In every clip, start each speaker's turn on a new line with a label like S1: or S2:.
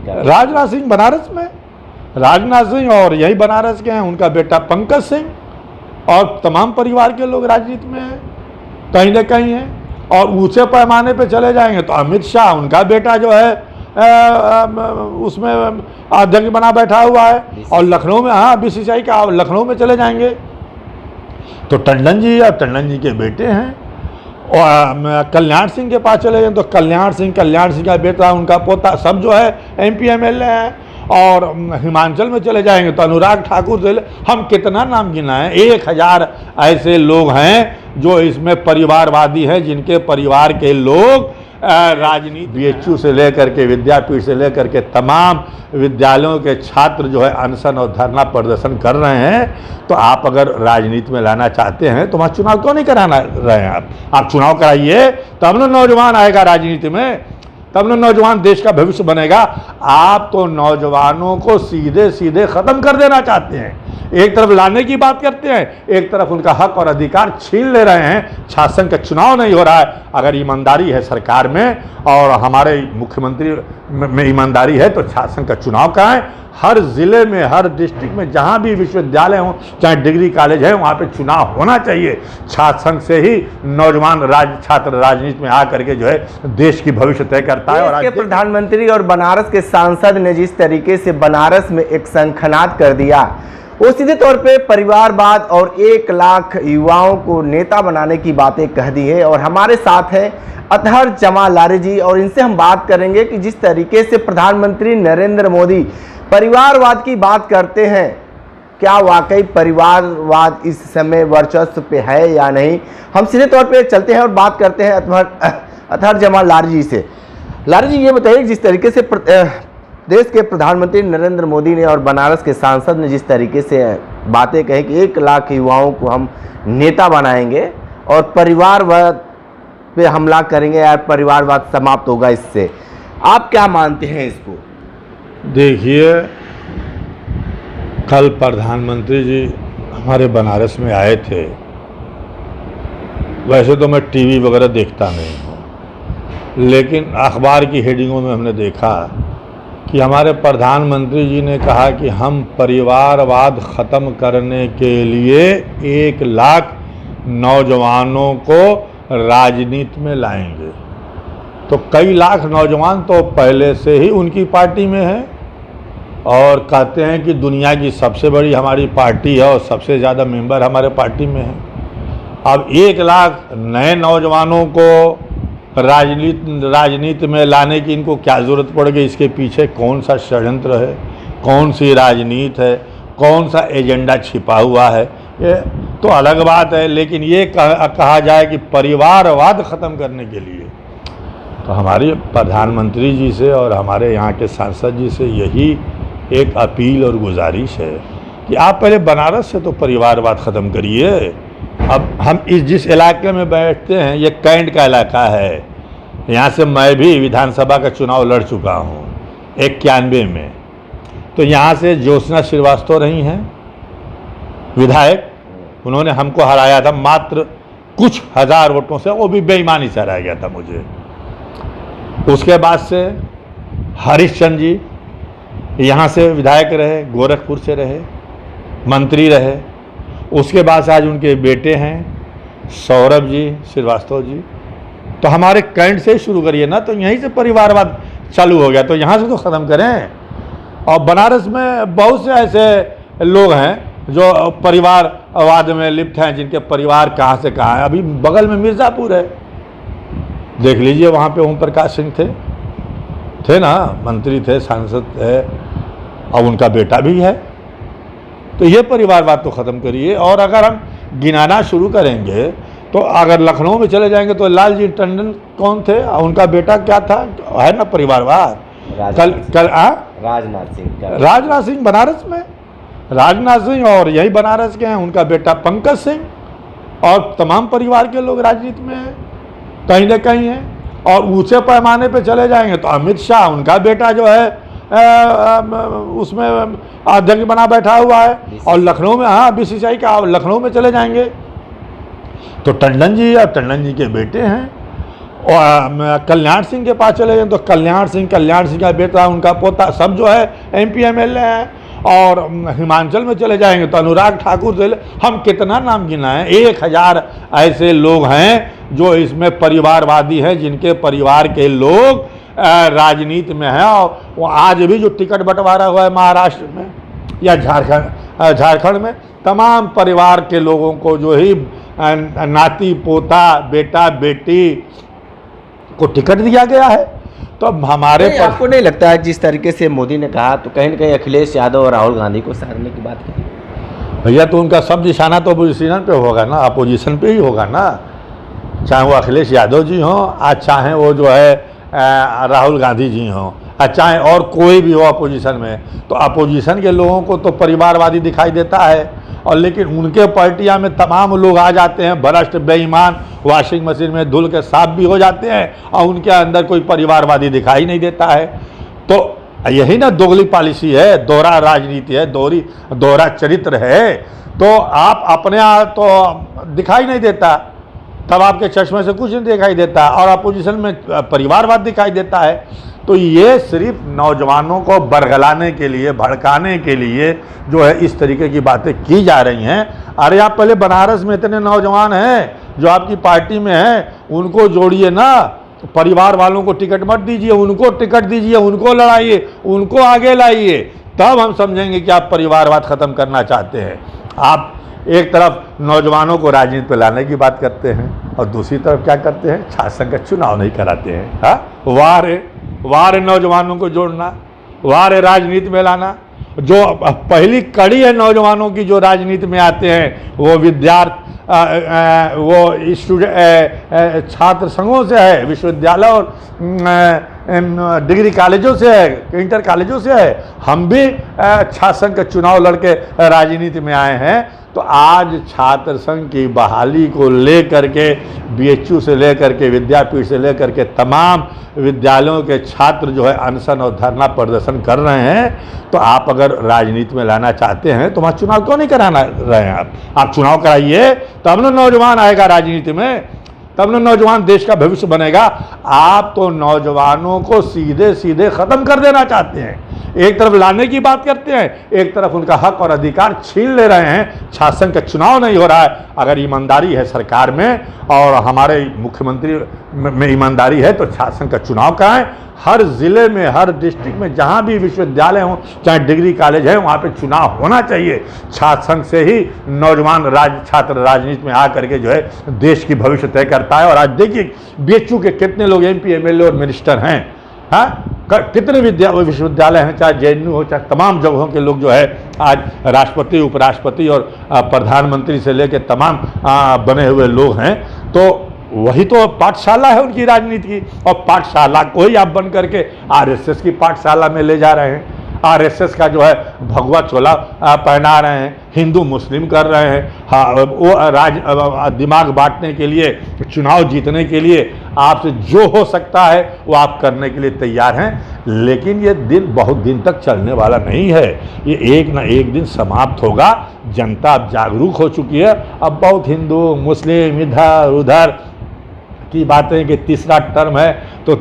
S1: राजनाथ सिंह बनारस में, राजनाथ सिंह और यही बनारस के हैं, उनका बेटा पंकज सिंह और तमाम परिवार के लोग राजनीति में हैं, कहीं न कहीं हैं। और ऊंचे पैमाने पे चले जाएंगे तो अमित शाह, उनका बेटा जो है उसमें अध्यक्ष बना बैठा हुआ है। और लखनऊ में, हाँ, बीसीसीआई का, लखनऊ में चले जाएंगे तो टंडन जी और टंडन जी के बेटे हैं। और कल्याण सिंह के पास चले जाएं तो कल्याण सिंह का बेटा, उनका पोता, सब जो है एमपी एमएलए हैं। और हिमाचल में चले जाएंगे तो अनुराग ठाकुर से हम कितना नाम गिनाएं, 1000 ऐसे लोग हैं जो इसमें परिवारवादी हैं, जिनके परिवार के लोग राजनीति, बीएचयू से लेकर के, विद्यापीठ से लेकर के तमाम विद्यालयों के छात्र जो है अनशन और धरना प्रदर्शन कर रहे हैं। तो आप अगर राजनीति में लाना चाहते हैं तो वहाँ चुनाव क्यों नहीं कराना रहे हैं आप चुनाव कराइए, तब ना नौजवान आएगा राजनीति में, तब ना नौजवान देश का भविष्य बनेगा। आप तो नौजवानों को सीधे सीधे ख़त्म कर देना चाहते हैं, एक तरफ लाने की बात करते हैं, एक तरफ उनका हक और अधिकार छीन ले रहे हैं। शासन का चुनाव नहीं हो रहा है। अगर ईमानदारी है सरकार में और हमारे मुख्यमंत्री में ईमानदारी है तो शासन का चुनाव कराएं। हर ज़िले में, हर डिस्ट्रिक्ट में, जहां भी विश्वविद्यालय हों, चाहे डिग्री कॉलेज है, वहां पे चुनाव होना चाहिए। छात्र संघ से ही नौजवान छात्र राजनीति में आकर के जो है देश की भविष्य तय करता है। और
S2: आज प्रधानमंत्री और बनारस के सांसद ने जिस तरीके से बनारस में एक शंखनाद कर दिया, वो सीधे तौर पे परिवारवाद और 1 लाख युवाओं को नेता बनाने की बातें कह दी है। और हमारे साथ हैं अतहर जमाल लारी जी, और इनसे हम बात करेंगे कि जिस तरीके से प्रधानमंत्री नरेंद्र मोदी परिवारवाद की बात करते हैं, क्या वाकई परिवारवाद इस समय वर्चस्व पे है या नहीं। हम सीधे तौर पे चलते हैं और बात करते हैं अतहर जमाल लारी जी से। लारी जी, ये बताइए, जिस तरीके से देश के प्रधानमंत्री नरेंद्र मोदी ने और बनारस के सांसद ने जिस तरीके से बातें कही कि 1 लाख युवाओं को हम नेता बनाएंगे और परिवारवाद पे हमला करेंगे या परिवारवाद समाप्त होगा इससे, आप क्या मानते हैं इसको?
S1: देखिए, कल प्रधानमंत्री जी हमारे बनारस में आए थे। वैसे तो मैं टीवी वगैरह देखता नहीं हूँ, लेकिन अखबार की हेडिंगों में हमने देखा कि हमारे प्रधानमंत्री जी ने कहा कि हम परिवारवाद ख़त्म करने के लिए 1 लाख नौजवानों को राजनीति में लाएंगे। तो कई लाख नौजवान तो पहले से ही उनकी पार्टी में हैं और कहते हैं कि दुनिया की सबसे बड़ी हमारी पार्टी है और सबसे ज़्यादा मेंबर हमारे पार्टी में हैं। अब 1 लाख नए नौजवानों को राजनीति में लाने की इनको क्या ज़रूरत पड़ गई? इसके पीछे कौन सा षड्यंत्र है, कौन सी राजनीति है, कौन सा एजेंडा छिपा हुआ है, ये तो अलग बात है। लेकिन ये कहा जाए कि परिवारवाद ख़त्म करने के लिए, तो हमारे प्रधानमंत्री जी से और हमारे यहाँ के सांसद जी से यही एक अपील और गुजारिश है कि आप पहले बनारस से तो परिवारवाद ख़त्म करिए। अब हम जिस इलाके में बैठते हैं, ये कैंट का इलाका है, यहाँ से मैं भी विधानसभा का चुनाव लड़ चुका हूँ 91 में। तो यहाँ से ज्योत्सना श्रीवास्तव रही हैं विधायक, उन्होंने हमको हराया था मात्र कुछ हजार वोटों से, वो भी बेईमानी से हराया गया था मुझे। उसके बाद से हरीशचंद्र जी यहाँ से विधायक रहे, गोरखपुर से रहे, मंत्री रहे। उसके बाद से आज उनके बेटे हैं सौरभ जी श्रीवास्तव जी। तो हमारे कैंट से ही शुरू करिए ना, तो यहीं से परिवारवाद चालू हो गया, तो यहाँ से तो ख़त्म करें। और बनारस में बहुत से ऐसे लोग हैं जो परिवारवाद में लिप्त हैं, जिनके परिवार कहाँ से कहाँ है। अभी बगल में मिर्ज़ापुर है, देख लीजिए, वहाँ पे ओम प्रकाश सिंह थे ना, मंत्री थे, सांसद थे, और उनका बेटा भी है। तो ये परिवारवाद तो ख़त्म करिए। और अगर हम गिनाना शुरू करेंगे तो अगर लखनऊ में चले जाएंगे तो लालजी टंडन कौन थे, उनका बेटा क्या था, है ना परिवारवाद। राजनाथ सिंह बनारस में, राजनाथ सिंह और यही बनारस के हैं, उनका बेटा पंकज सिंह और तमाम परिवार के लोग राजनीति में हैं, कहीं न कहीं हैं। और ऊंचे पैमाने पे चले जाएंगे तो अमित शाह, उनका बेटा जो है उसमें अध्यक्ष बना बैठा हुआ है। और लखनऊ में, हाँ, बीसीसीआई का, लखनऊ में चले जाएंगे तो टंडन जी और टंडन जी के बेटे हैं। कल्याण सिंह के पास चले जाए तो कल्याण सिंह का बेटा, उनका पोता, सब जो है MP MLA हैं। और हिमाचल में चले जाएंगे तो अनुराग ठाकुर से हम कितना नाम गिनाएं, 1000 ऐसे लोग हैं जो इसमें परिवारवादी हैं, जिनके परिवार के लोग राजनीति में हैं। और वो आज भी जो टिकट बंटवारा हुआ है महाराष्ट्र में या झारखंड में, तमाम परिवार के लोगों को जो ही नाती पोता बेटा बेटी को टिकट दिया गया है। तो हमारे पर
S2: आपको नहीं लगता है जिस तरीके से मोदी ने कहा, तो कहीं ना कहीं अखिलेश यादव और राहुल गांधी को साधने की बात की
S1: भैया, तो उनका सब निशाना तो अपोजिशन पे होगा ना, अपोजिशन पे ही होगा ना, चाहे वो अखिलेश यादव जी हों, आज चाहे वो जो है राहुल गांधी जी हों, चाहे और कोई भी हो अपोजिशन में। तो अपोजिशन के लोगों को तो परिवारवादी दिखाई देता है, और लेकिन उनके पार्टियां में तमाम लोग आ जाते हैं भ्रष्ट बेईमान, वॉशिंग मशीन में धुल के साफ भी हो जाते हैं, और उनके अंदर कोई परिवारवादी दिखाई नहीं देता है। तो यही ना दोगली पॉलिसी है, दोहरा राजनीति है, दोहरा चरित्र है। तो आप अपने आप तो दिखाई नहीं देता, तब आपके चश्मे से कुछ नहीं दिखाई देता, और अपोजिशन में परिवारवाद दिखाई देता है। तो ये सिर्फ नौजवानों को बरगलाने के लिए, भड़काने के लिए जो है इस तरीके की बातें की जा रही हैं। अरे आप पहले बनारस में इतने नौजवान हैं जो आपकी पार्टी में हैं, उनको जोड़िए ना, परिवार वालों को टिकट मत दीजिए, उनको टिकट दीजिए, उनको लड़ाइए, उनको आगे लाइए, तब हम समझेंगे कि आप परिवारवाद ख़त्म करना चाहते हैं। आप एक तरफ नौजवानों को राजनीति पे लाने की बात करते हैं, और दूसरी तरफ क्या करते हैं, शासन का चुनाव नहीं कराते हैं। हाँ, वार नौजवानों को जोड़ना, वार राजनीति में लाना। जो पहली कड़ी है नौजवानों की जो राजनीति में आते हैं, वो वो स्टूडेंट छात्र संघों से है, विश्वविद्यालय और डिग्री कॉलेजों से है, इंटर कॉलेजों से है। हम भी छात्र संघ का चुनाव लड़के राजनीति में आए हैं। तो आज छात्र संघ की बहाली को लेकर के BHU से लेकर के विद्यापीठ से लेकर के तमाम विद्यालयों के छात्र जो है अनशन और धरना प्रदर्शन कर रहे हैं। तो आप अगर राजनीति में लाना चाहते हैं तो वहाँ चुनाव क्यों नहीं कराना रहे हैं? आप चुनाव कराइए, तब ना नौजवान आएगा राजनीति में, तब ना नौजवान देश का भविष्य बनेगा। आप तो नौजवानों को सीधे सीधे ख़त्म कर देना चाहते हैं, एक तरफ लाने की बात करते हैं, एक तरफ उनका हक और अधिकार छीन ले रहे हैं। छात्र संघ का चुनाव नहीं हो रहा है। अगर ईमानदारी है सरकार में और हमारे मुख्यमंत्री में ईमानदारी है तो छात्र संघ का चुनाव कराएं। हर ज़िले में, हर डिस्ट्रिक्ट में जहां भी विश्वविद्यालय हों, चाहे डिग्री कॉलेज है, वहां पे चुनाव होना चाहिए। छात्र संघ से ही नौजवान छात्र राजनीति में आकर के जो है देश की भविष्य तय करता है। और आज देखिए BHU के कितने लोग MP MLA और मिनिस्टर हैं। हाँ, कितने विश्वविद्यालय हैं, चाहे JNU हो, चाहे तमाम जगहों के लोग जो है आज राष्ट्रपति, उपराष्ट्रपति और प्रधानमंत्री से लेकर तमाम बने हुए लोग हैं। तो वही तो पाठशाला है उनकी राजनीति की, और पाठशाला को ही आप बन करके RSS की पाठशाला में ले जा रहे हैं। RSS का जो है भगवा चोला पहना रहे हैं, हिंदू मुस्लिम कर रहे हैं। हाँ, वो दिमाग बांटने के लिए, चुनाव जीतने के लिए आपसे जो हो सकता है वो आप करने के लिए तैयार हैं। लेकिन ये दिन बहुत दिन तक चलने वाला नहीं है, ये एक ना एक दिन समाप्त होगा। जनता अब जागरूक हो चुकी है। अब बहुत हिंदू मुस्लिम इधर उधर की बातें कि तीसरा टर्म है तो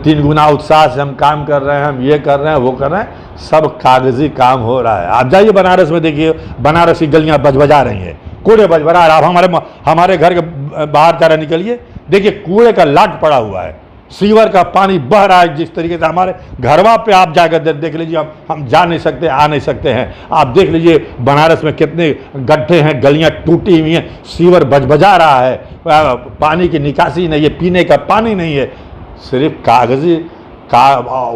S1: 3 गुना उत्साह से हम काम कर रहे हैं, हम ये कर रहे हैं, वो कर रहे हैं, सब कागजी काम हो रहा है। आप जाइए बनारस में, देखिए बनारस की गलियां बजबजा रही हैं, कूड़े बजबजा रहा है। आप हमारे घर के बाहर जरा निकलिए, देखिए कूड़े का लाट पड़ा हुआ है, सीवर का पानी बह रहा है। जिस तरीके से हमारे घरवा पे आप जाकर देख लीजिए, हम जा नहीं सकते, आ नहीं सकते हैं। आप देख लीजिए बनारस में कितने गड्ढे हैं, गलियां टूटी हुई हैं, सीवर बजबजा रहा है, पानी की निकासी नहीं है, पीने का पानी नहीं है। सिर्फ कागजी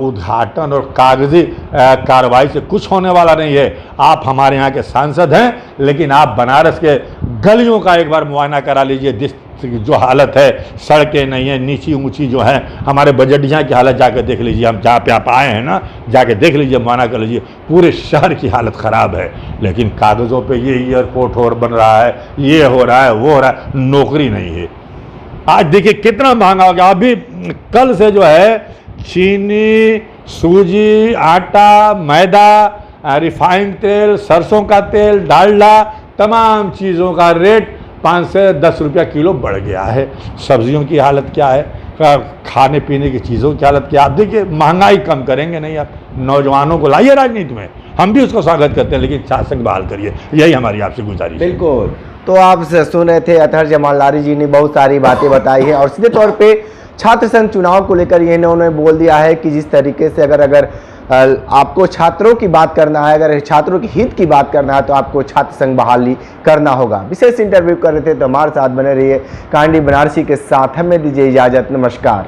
S1: उद्घाटन और कागजी कार्रवाई से कुछ होने वाला नहीं है। आप हमारे यहाँ के सांसद हैं, लेकिन आप बनारस के गलियों का एक बार मुआयना करा लीजिए। जिस जो हालत है, सड़कें नहीं है, नीची ऊंची जो है, हमारे बजटिया की हालत जाकर देख लीजिए। हम जहाँ पे आप आए हैं ना, जाके देख लीजिए, मुआयना कर लीजिए, पूरे शहर की हालत ख़राब है। लेकिन कागज़ों पे ये एयरपोर्ट और बन रहा है, ये हो रहा है, वो हो रहा है, नौकरी नहीं है। आज देखिए कितना महंगा हो गया। अभी कल से जो है चीनी, सूजी, आटा, मैदा, रिफाइंड तेल, सरसों का तेल, डालडा, तमाम चीज़ों का रेट 5 से 10 रुपया किलो बढ़ गया है। सब्जियों की हालत क्या है? खाने पीने की चीज़ों की हालत क्या। आप देखिए महंगाई कम करेंगे नहीं, आप नौजवानों को लाइए राजनीति में, हम भी उसको स्वागत करते हैं, लेकिन छात्र संघ बहाल करिए, यही हमारी आपसे गुजारिश है।
S2: बिल्कुल। तो आप सुन रहे थे अतहर जमाल लारी जी ने बहुत सारी बातें बताई हैं और सीधे तौर पे छात्र संघ चुनाव को लेकर ये इन्होंने बोल दिया है कि जिस तरीके से अगर आपको छात्रों की बात करना है, अगर छात्रों के हित की बात करना है तो आपको छात्र संघ बहाली करना होगा। विशेष इंटरव्यू कर रहे थे तो हमारे साथ बने रहिए। कांडी बनारसी के साथ हमें दीजिए इजाजत, नमस्कार।